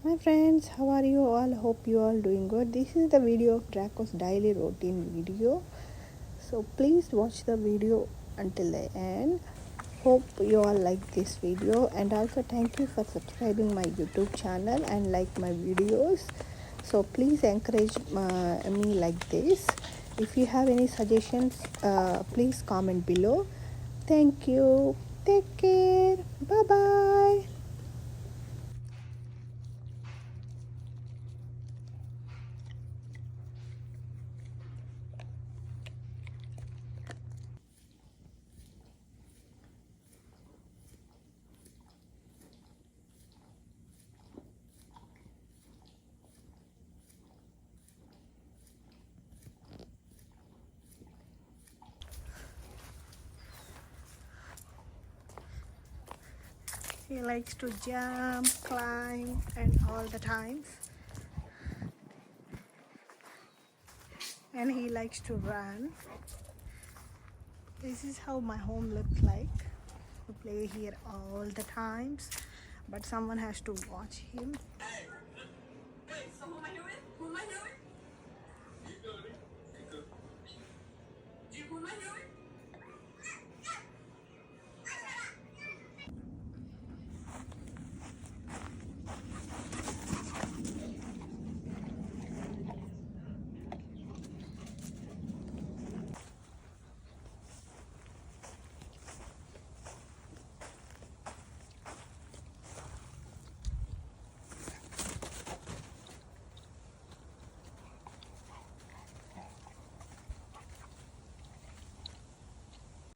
Hi friends, how are you all? Hope you all doing good. This is the video of Draco's daily routine video. So please watch the video until the end. Hope you all like this video, and also thank you for subscribing my YouTube channel and like my videos. So please encourage me like this. If you have any suggestions, please comment below. Thank you. Take care. Bye bye. He likes to jump, climb, and all the times. And he likes to run. This is how my home looks like. We play here all the times, but someone has to watch him.